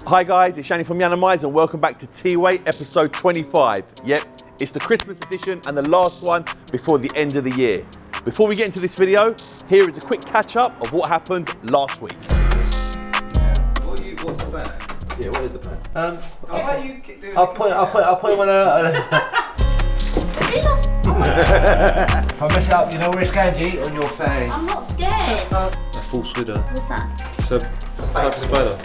Hi guys, it's Yianni from Yiannimize and welcome back to TWAY episode 25. Yep, it's the Christmas edition and the last one before the end of the year. Before we get into this video, here is a quick catch up of what happened last week. What's the plan? Yeah, what is the plan? I'll put him on a if I mess it up, you know where it's going, G? On your face. I'm not scared. A false widow. What's that? It's a type of spider.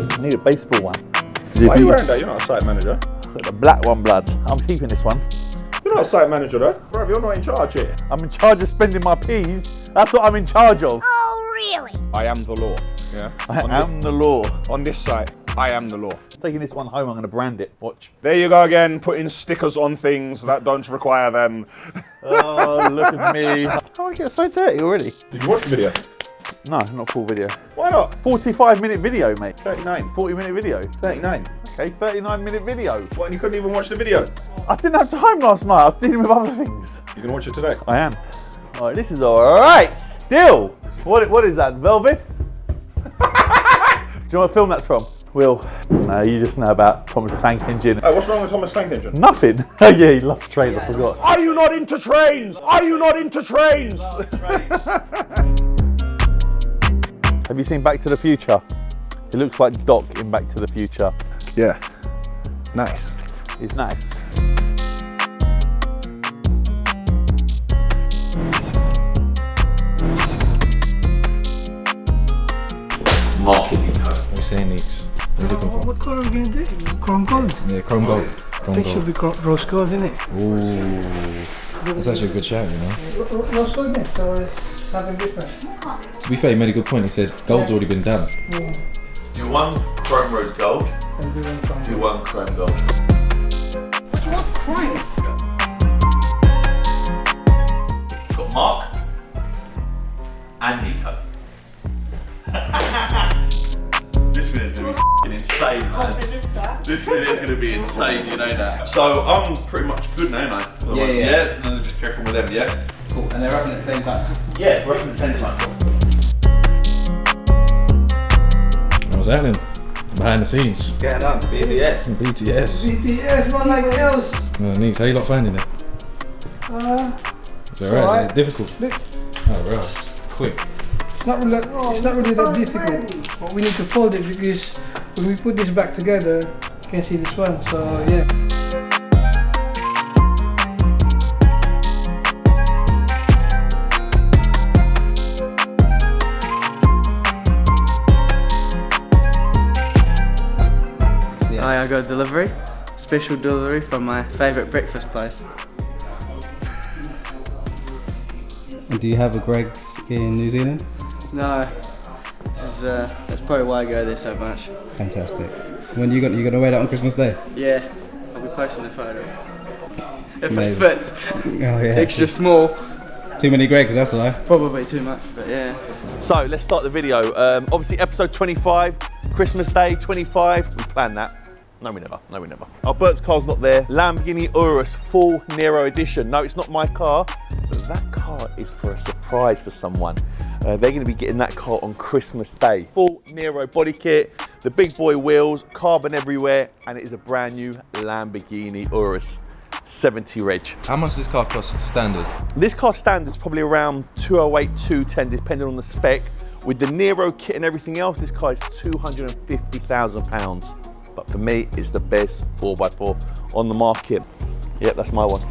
I need a baseball one. Why are you wearing that? You're not a site manager. The black one, blood. I'm keeping this one. You're not a site manager though. Bro, you're not in charge here. I'm in charge of spending my peas. That's what I'm in charge of. Oh, really? I am the law. Yeah. I am the law. On this site, I am the law. Taking this one home, I'm going to brand it. Watch. There you go again, putting stickers on things that don't require them. Oh, look at me. I want to get so dirty already. Did you watch the video? No, not full video. Why not? 45-minute video, mate. 39. 40-minute video. 39. Okay, 39-minute video. What, and you couldn't even watch the video? I didn't have time last night. I was dealing with other things. You can watch it today. I am. All right, this is all right still. What is that, Velvet? Do you know what film that's from? Will. No, you just know about Thomas the Tank Engine. Hey, what's wrong with Thomas Tank Engine? Nothing. Oh yeah, he loves trains, I forgot. Are you not into trains? Are you not into trains? Have you seen Back to the Future? It looks like Doc in Back to the Future. Yeah. Nice. It's nice. Marketing code. What are you saying, Neeks? What are you looking for? What colour are we going to do? Chrome gold? Yeah, chrome gold. I Chrome think it should gold. be rose gold, isn't it? Ooh. That's actually a good shout, you know. Rose gold, isn't it? So it's something different. To be fair, he made a good point. He said gold's already been done. Yeah. Do one chrome rose gold. And do one chrome Do gold. one chrome gold. It's got Mark and Nico. This video is going to be f***ing insane, man. This video is going to be insane, you know that. So I'm pretty much good now, ain't I? Yeah. And then just check on with them, yeah? Cool. And they're rapping at the same time. Yeah, we're up at the same time. What's happening? Behind the scenes. What's going on? BTS. BTS. BTS, one like else. Neeks, how you lot finding it? Is it alright? Is it difficult? Oh, right. Quick. It's not really that difficult. But we need to fold it because when we put this back together, you can see this one. So yeah. I got a delivery, special delivery from my favourite breakfast place. Do you have a Greg's in New Zealand? No, that's probably why I go there so much. Fantastic. When you gonna wear that on Christmas Day? Yeah, I'll be posting a photo. If Amazing. it fits, Oh yeah. it's extra small, Too many Greg's, that's why. probably too much, but yeah. So let's start the video. Obviously episode 25, Christmas Day 25, we planned that. No, we never. Our Bert's car's not there. Lamborghini Urus full Nero edition. No, it's not my car, but that car is for a surprise for someone. They're gonna be getting that car on Christmas Day. Full Nero body kit, the big boy wheels, carbon everywhere, and it is a brand new Lamborghini Urus. 70 reg. How much does this car cost standard? This car standard is probably around 208, 210, depending on the spec. With the Nero kit and everything else, this car is £250,000. But for me, it's the best 4x4 on the market. Yep, that's my one.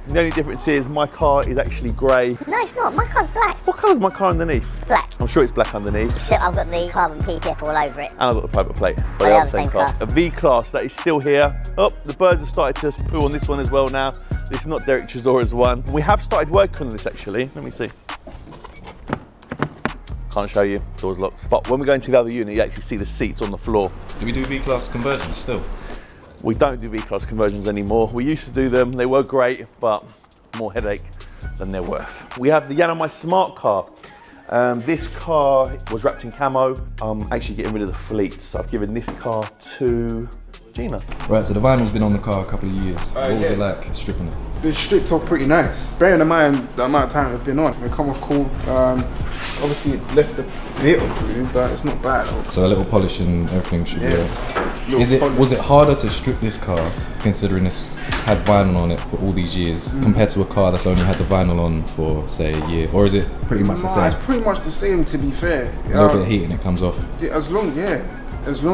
The only difference is my car is actually grey. No, it's not. My car's black. What colour's my car underneath? Black. I'm sure it's black underneath. Except I've got the carbon PPF all over it. And I've got the private plate. But Oh, they yeah, are the the same same car. car. A V-Class that is still here. Oh, the birds have started to poo on this one as well now. This is not Derek Chisora's one. We have started working on this actually. Let me see. Can't show you, door's locked. But when we go into the other unit, you actually see the seats on the floor. Do we do V-Class conversions still? We don't do V-Class conversions anymore. We used to do them, they were great, but more headache than they're worth. We have the Yiannimize Smart Car. This car was wrapped in camo. I'm actually getting rid of the fleet, so I've given this car to Gina. Right, so the vinyl's been on the car a couple of years. What was it like stripping it? Been stripped off pretty nice. Bearing in mind the amount of time it's been on, it come off cool. Obviously it left a bit of room, but it's not bad. So a little polish and everything should be Was it harder to strip this car, considering it's had vinyl on it for all these years, compared to a car that's only had the vinyl on for, say, a year? Or is it pretty much the same? It's pretty much the same, to be fair. A little bit of heat and it comes off. As long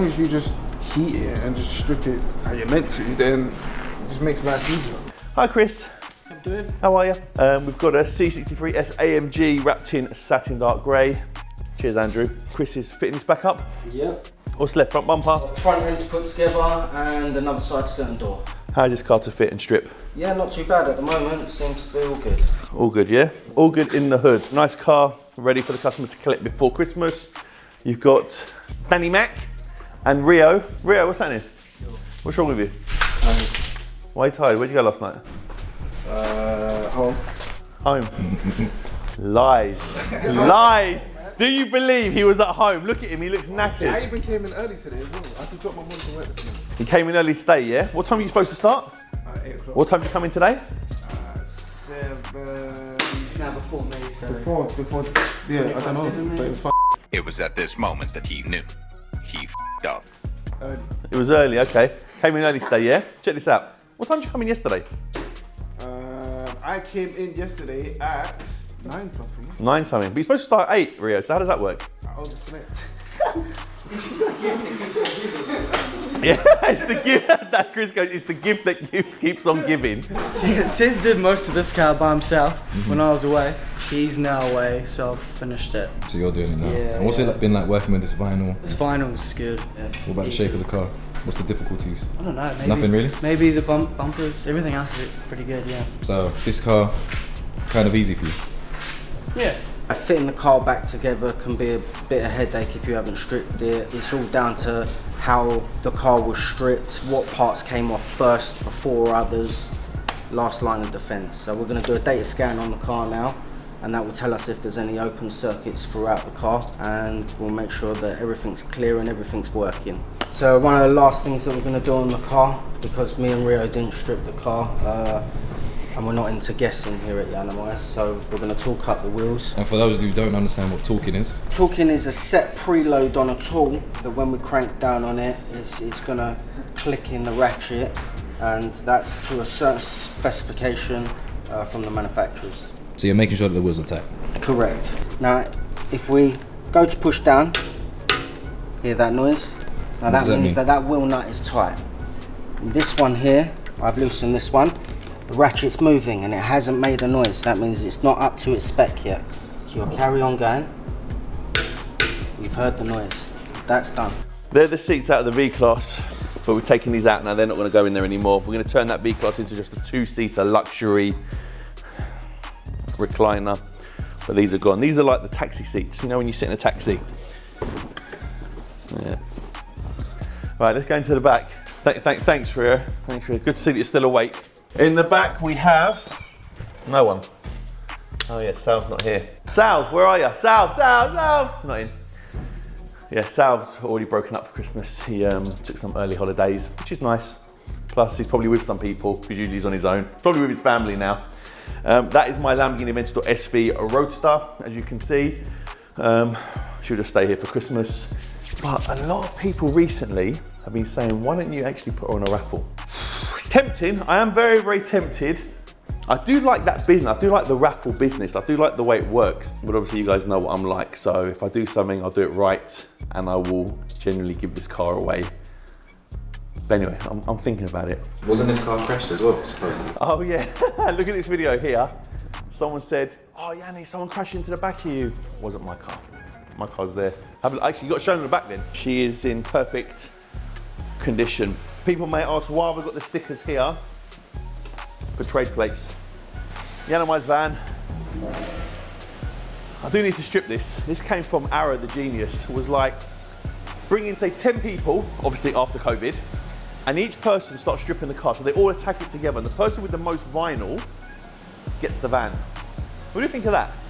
as you just heat it and just strip it how you're meant to, then it just makes life easier. Hi Chris. How are you? We've got a C63 S AMG wrapped in satin dark grey. Cheers, Andrew. Chris is fitting this back up. Yep. What's left? Front bumper? Front end's put together and another side skirting door. How's this car to fit and strip? Yeah, not too bad at the moment. It seems to be all good. All good, yeah? All good in the hood. Nice car, ready for the customer to collect before Christmas. You've got Danny Mac and Rio. Rio, what's happening? What's wrong with you? Why are you tired? Where'd you go last night? Home. Home. Lies. Lies. Do you believe he was at home? Look at him, he looks knackered. I even came in early today as well. I had to drop my mum to work this morning. He came in early to stay, yeah? What time are you supposed to start? 8 o'clock. What time did you come in today? 7. Now before me, so. Before, yeah, I don't know. But it was It was at this moment that he knew. He f***ed up. early. It was early, okay. Came in early today, yeah? Check this out. What time did you come in yesterday? I came in yesterday at 9 something. 9 something. But you're supposed to start at 8, Rio, so how does that work? I overslept. Yeah, it's the gift that Chris goes, it's the gift that keeps on giving. Tim did most of this car by himself when I was away. He's now away, so I've finished it. So you're doing it now. Yeah, and what's it been like working with this vinyl? This vinyl's good. Yeah. What about the shape of the car? What's the difficulties? I don't know. Maybe, Nothing really? Maybe the bumpers, everything else is pretty good, yeah. So this car, kind of easy for you? Yeah. Fitting the car back together can be a bit of a headache if you haven't stripped it. It's all down to how the car was stripped, what parts came off first before others, last line of defense. So we're going to do a data scan on the car now, and that will tell us if there's any open circuits throughout the car, and we'll make sure that everything's clear and everything's working. So one of the last things that we're going to do on the car, because me and Rio didn't strip the car, and we're not into guessing here at Yiannimize, so we're going to torque up the wheels. And for those who don't understand what torquing is? Torquing is a set preload on a tool that when we crank down on it, it's going to click in the ratchet, and that's to a certain specification from the manufacturers. So you're making sure that the wheels are tight? Correct. Now, if we go to push down, hear that noise? Now that means that wheel nut is tight. And this one here, I've loosened this one. The ratchet's moving and it hasn't made a noise. That means it's not up to its spec yet. So you'll carry on going. You've heard the noise. That's done. They're the seats out of the V-Class, but we're taking these out now. They're not going to go in there anymore. We're going to turn that V-Class into just a 2-seater luxury recliner, but these are gone. These are like the taxi seats, you know, when you sit in a taxi. Yeah. Right, let's go into the back. Thanks, Rio. Thanks, Rio. Good to see that you're still awake. In the back we have no one. Oh yeah, Sal's not here. Sal, where are you? Sal! Not in. Yeah, Sal's already broken up for Christmas. He took some early holidays, which is nice. Plus, he's probably with some people, because usually he's on his own. He's probably with his family now. That is my Lamborghini Aventador SV Roadster, as you can see. She'll just stay here for Christmas. But a lot of people recently have been saying, why don't you actually put her on a raffle? It's tempting. I am very, very tempted. I do like that business. I do like the raffle business. I do like the way it works. But obviously you guys know what I'm like. So if I do something, I'll do it right. And I will genuinely give this car away. But anyway, I'm thinking about it. Wasn't this car crashed as well, supposedly? Oh yeah, look at this video here. Someone said, oh Yianni, someone crashed into the back of you. It wasn't my car. My car's there. Actually, you got shown in the back then. She is in perfect condition. People may ask why we've got the stickers here for trade plates. Yiannimize van. I do need to strip this. This came from Arrow the Genius. It was like bringing, say, 10 people, obviously after COVID, and each person starts stripping the car, so they all attack it together, and the person with the most vinyl gets the van. What do you think of that?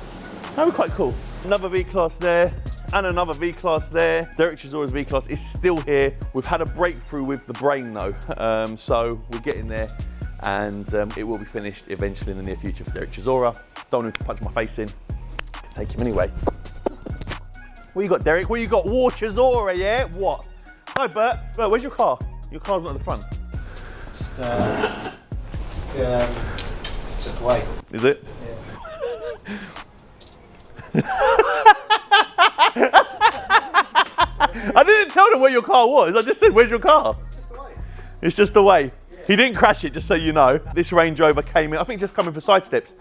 That would be quite cool. Another V-Class there. and another V-Class there. Derek Chisora's V-Class is still here. We've had a breakthrough with the brain though, so we're getting there, and it will be finished eventually in the near future for Derek Chisora. Don't want him to punch my face in. Take him anyway. What you got, Derek? What you got? War Chisora, yeah? What? Hi, Bert. Bert, where's your car? Your car's not at the front. Just wait. Is it? Yeah. I didn't tell them where your car was. I just said, where's your car? It's just away. Yeah. He didn't crash it, just so you know. This Range Rover came in, I think just coming for side steps.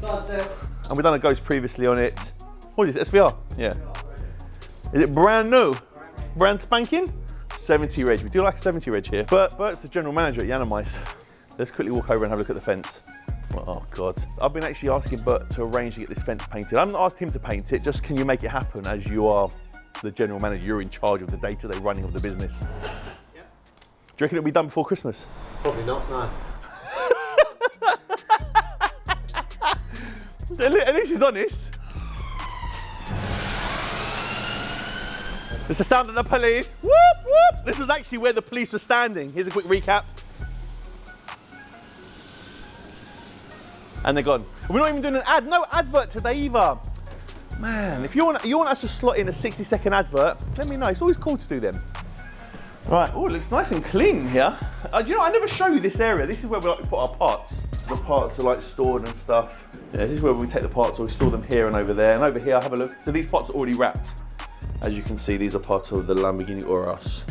And we've done a ghost previously on it. What is it, SVR? Yeah. Is it brand new? Brand spanking? 70 reg. We do like a 70 reg here. Bert's the general manager at Yiannimize. Let's quickly walk over and have a look at the fence. Oh God. I've been actually asking Bert to arrange to get this fence painted. I haven't asked him to paint it, just can you make it happen as you are the general manager, you're in charge of the day-to-day running of the business. Yeah. Do you reckon it'll be done before Christmas? Probably not, no. At least he's honest. It's the sound of the police. Whoop, whoop. This was actually where the police were standing. Here's a quick recap. And they're gone. We're not even doing an ad, no advert today either. Man, if you want us to slot in a 60-second advert, let me know. It's always cool to do them. Right, oh, it looks nice and clean here. Do you know, I never show you this area. This is where we like to put our parts. The parts are like stored and stuff. Yeah, this is where we take the parts, or we store them here and over there. And over here, have a look. So these parts are already wrapped. As you can see, these are parts of the Lamborghini Urus.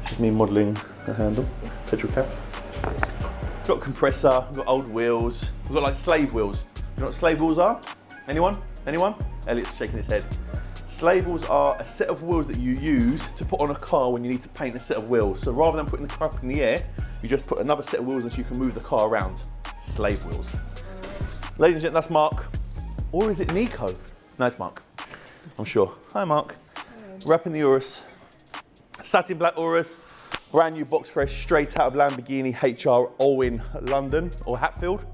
This is me modelling the handle, petrol cap. We've got a compressor, we've got old wheels. We've got like slave wheels. You know what slave wheels are? Anyone? Anyone? Elliot's shaking his head. Slave wheels are a set of wheels that you use to put on a car when you need to paint a set of wheels. So rather than putting the car up in the air, you just put another set of wheels so you can move the car around. Slave wheels. Ladies and gentlemen, that's Mark. Or is it Nico? No, it's Mark. I'm sure. Hi, Mark. Wrapping the Urus. Satin black Urus. Brand new box fresh, straight out of Lamborghini HR Owen, London, or Hatfield.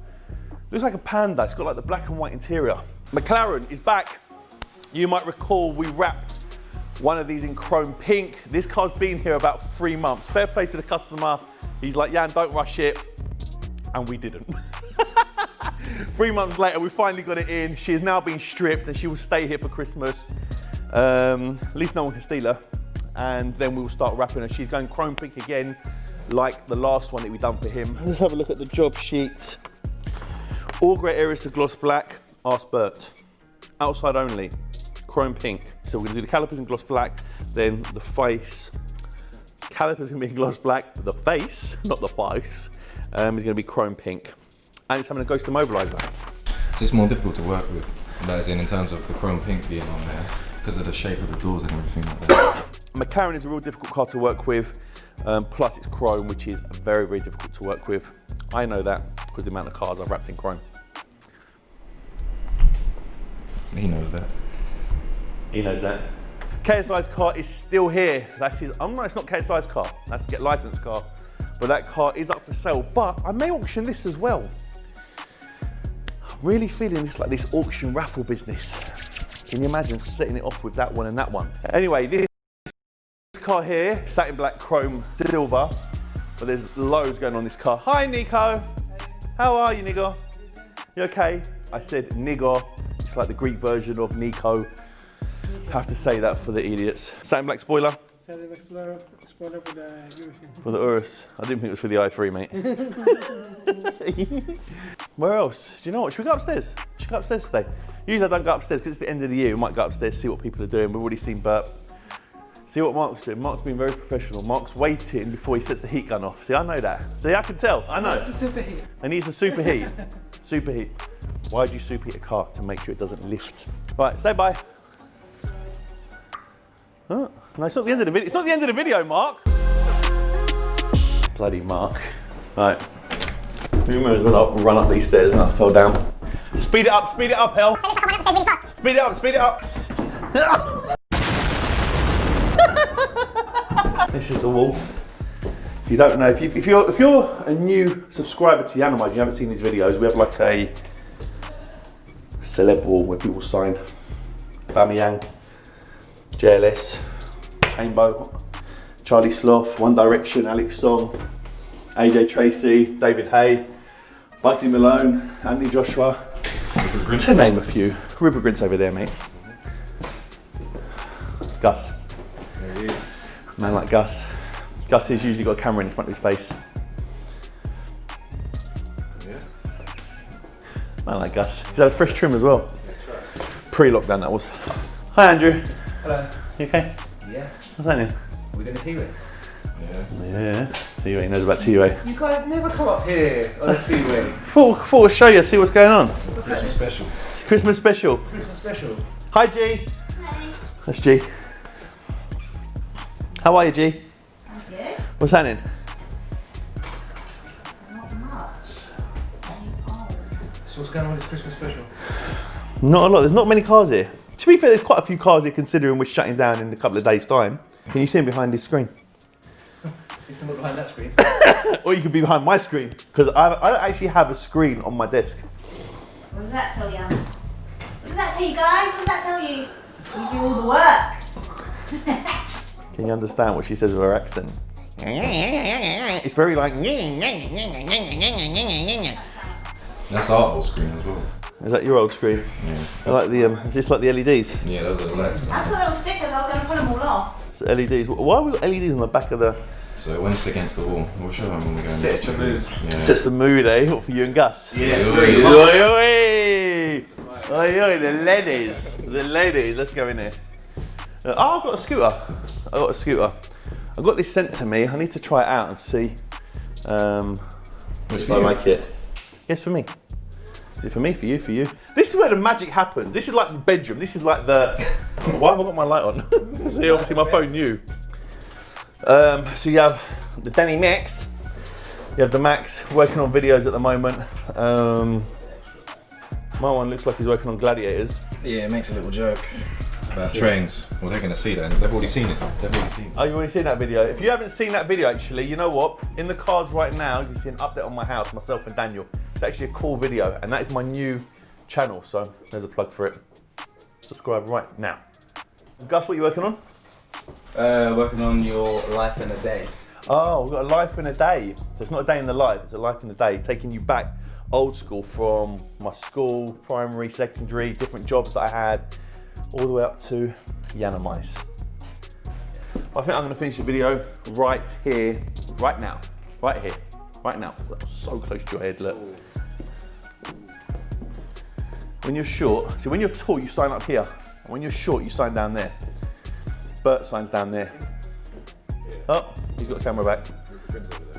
Looks like a Panda. It's got like the black and white interior. McLaren is back. You might recall we wrapped one of these in chrome pink. This car's been here about 3 months. Fair play to the customer. He's like, Jan, don't rush it. And we didn't. 3 months later, we finally got it in. She has now been stripped and she will stay here for Christmas. At least no one can steal her. And then we'll start wrapping her. She's going chrome pink again, like the last one that we done for him. Let's have a look at the job sheet. All grey areas to gloss black, ask Bert. Outside only, chrome pink. So we're gonna do the calipers in gloss black, then the face. Calipers gonna be in gloss black, the face, not the face, is gonna be chrome pink. And it's having a ghost immobilizer. So it's more difficult to work with, that is in terms of the chrome pink being on there, because of the shape of the doors and everything like that. McLaren is a real difficult car to work with, plus it's chrome, which is very, very difficult to work with. I know that because of the amount of cars I've wrapped in chrome. He knows that. He knows that. KSI's car is still here. That's his, no, it's not KSI's car. That's Get Licensed car. But that car is up for sale. But I may auction this as well. I'm really feeling this like this auction raffle business. Can you imagine setting it off with that one and that one? Anyway, this car here, satin black, chrome, silver. But there's loads going on this car. Hi, Nico. How are you, nigga? You okay? I said nigga. It's like the Greek version of Nico. Have to say that for the idiots. Satin black spoiler. Satin black spoiler for the Urus. For the Urus. I didn't think it was for the i3, mate. Where else? Do you know what? Should we go upstairs? Should we go upstairs today? Usually I don't go upstairs because it's the end of the year. We might go upstairs, see what people are doing. We've already seen Bert. See what Mark's doing. Mark's been very professional. Mark's waiting before he sets the heat gun off. See, I know that. See, I can tell. I know. The superheat. And he's a superheat. Superheat. Why do you superheat a car? To make sure it doesn't lift. Right, say bye. Oh, no, it's not the end of the video. It's not the end of the video, Mark. Bloody Mark. Right. You remember when I run up these stairs and I fell down? Speed it up, hell. Speed it up, speed it up. This is the wall. If you don't know, if you're a new subscriber to Yiannimize, you haven't seen these videos, we have like a celeb wall where people sign Bamiyang, JLS, Chambo, Charlie Sloth, One Direction, Alex Song, AJ Tracy, David Hay, Bugsy Malone, Anthony Joshua, to name a few. Rupert Grint's over there, mate. It's Gus. There he is. Man like Gus. Gus has usually got a camera in front of his face. Yeah. Man like Gus. He's had a fresh trim as well. Pre-lockdown that was. Hi Andrew. Hello. You okay? Yeah. What's happening? We're going to T-Way. Yeah. TWA knows about TWA. You guys never come up here on a T-Way. Thought I'd show you, see what's going on. Christmas special. It's Christmas special. Christmas special. Hi G. Hi. That's G. How are you G? I'm good. What's happening? Not much. Same old. So what's going on with this Christmas special? Not a lot, there's not many cars here. To be fair, there's quite a few cars here considering we're shutting down in a couple of days' time. Can you see him behind this screen? Is someone behind that screen? Or you could be behind my screen, because I actually have a screen on my desk. What does that tell you? What does that tell you guys? What does that tell you? We do all the work. Can you understand what she says with her accent? It's very like... That's our old screen as well. Is that your old screen? Yeah. I like the, is this like the LEDs? Yeah, those are the lights. I thought they were stickers. I was going to put them all off. So LEDs. Why have we got LEDs on the back of the... So when it's against the wall, we'll show them when we go in. Sets the mood. Yeah. Sets the mood, eh? What, for you and Gus? Yeah, it's Oi, very oi, hot. Oi, oi, the ladies. The ladies. Let's go in here. Oh, I've got a scooter. I got this sent to me. I need to try it out and see if I like it. Yes, for me. Is it for me? For you? For you? This is where the magic happens. This is like the bedroom. This is like the... Why have I got my light on? See, obviously my phone knew. So you have the Danny Max. You have the Max working on videos at the moment. My one looks like he's working on gladiators. Yeah, it makes a little joke about trains. Well, they're going to see that. They've already seen it. Oh, you already seen that video? If you haven't seen that video, actually, you know what? In the cards right now, you can see an update on my house, myself and Daniel. It's actually a cool video, and that is my new channel, so there's a plug for it. Subscribe right now. Gus, what are you working on? Working on your life in a day. Oh, we've got a life in a day. So it's not a day in the life, it's a life in a day, taking you back old school from my school, primary, secondary, different jobs that I had, all the way up to Yiannimize. I think I'm gonna finish the video right here, right now, right here, right now. That was so close to your head, look. When you're short, see when you're tall, you sign up here. And when you're short, you sign down there. Bert signs down there. Oh, he's got the camera back.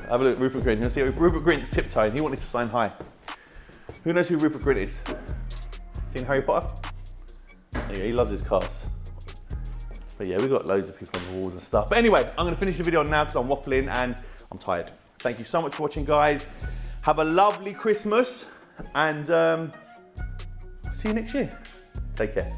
Have a look, Rupert Grint. You see Rupert Grint's tiptoeing. He wanted to sign high. Who knows who Rupert Grint is? Seen Harry Potter? Yeah, he loves his cars. But yeah, we've got loads of people on the walls and stuff. But anyway, I'm going to finish the video now because I'm waffling and I'm tired. Thank you so much for watching, guys. Have a lovely Christmas and see you next year. Take care.